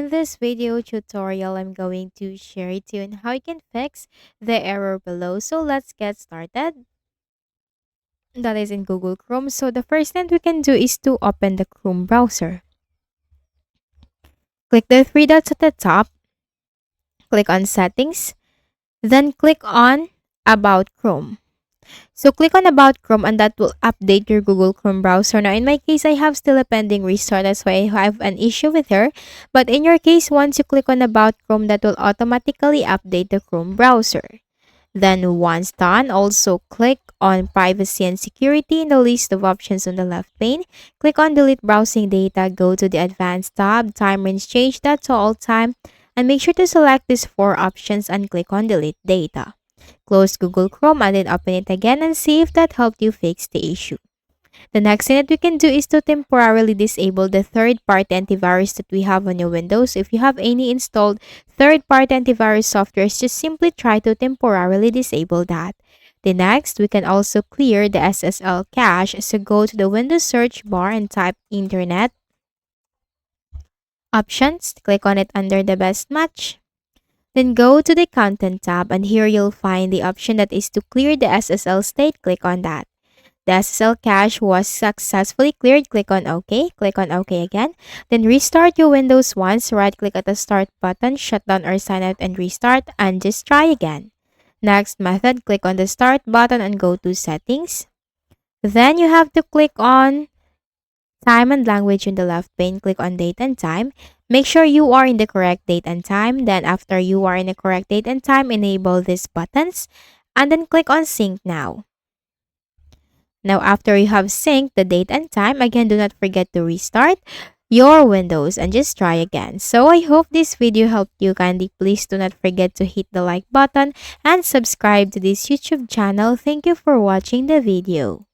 in this video tutorial, I'm going to share it to you on how you can fix the error below. So let's get started. That is in Google Chrome. So the first thing we can do is to open the Chrome browser. Click the three dots at the top, click on Settings, then click on About Chrome. So click on About Chrome and that will update your Google Chrome browser. Now in my case, I have still a pending restart. That's why I have an issue with her. But in your case, once you click on About Chrome, that will automatically update the Chrome browser. Then once done, also click on Privacy and Security in the list of options on the left pane. Click on Delete Browsing Data, go to the Advanced tab, Time Range Change that to all time, and make sure to select these four options and click on Delete Data. Close Google Chrome and then open it again and see if that helped you fix the issue. The next thing that we can do is to temporarily disable the third-party antivirus that we have on your Windows. If you have any installed third-party antivirus softwares, just simply try to temporarily disable that. The next, we can also clear the SSL cache. So go to the Windows search bar and type Internet Options. Click on it under the best match. Then go to the Content tab and here you'll find the option that is to clear the SSL state. Click on that. The SSL cache was successfully cleared. Click on OK. Click on OK again. Then restart your Windows once. Right-click at the Start button, shut down or sign out and restart, and just try again. Next method, click on the Start button and go to Settings. Then you have to click on Time and Language in the left pane. Click on Date and Time. Make sure you are in the correct date and time. Then after you are in the correct date and time, enable these buttons and then click on Sync Now. Now, after you have synced the date and time, again, do not forget to restart your Windows and just try again. So, I hope this video helped you. Kindly please do not forget to hit the like button and subscribe to this YouTube channel. Thank you for watching the video.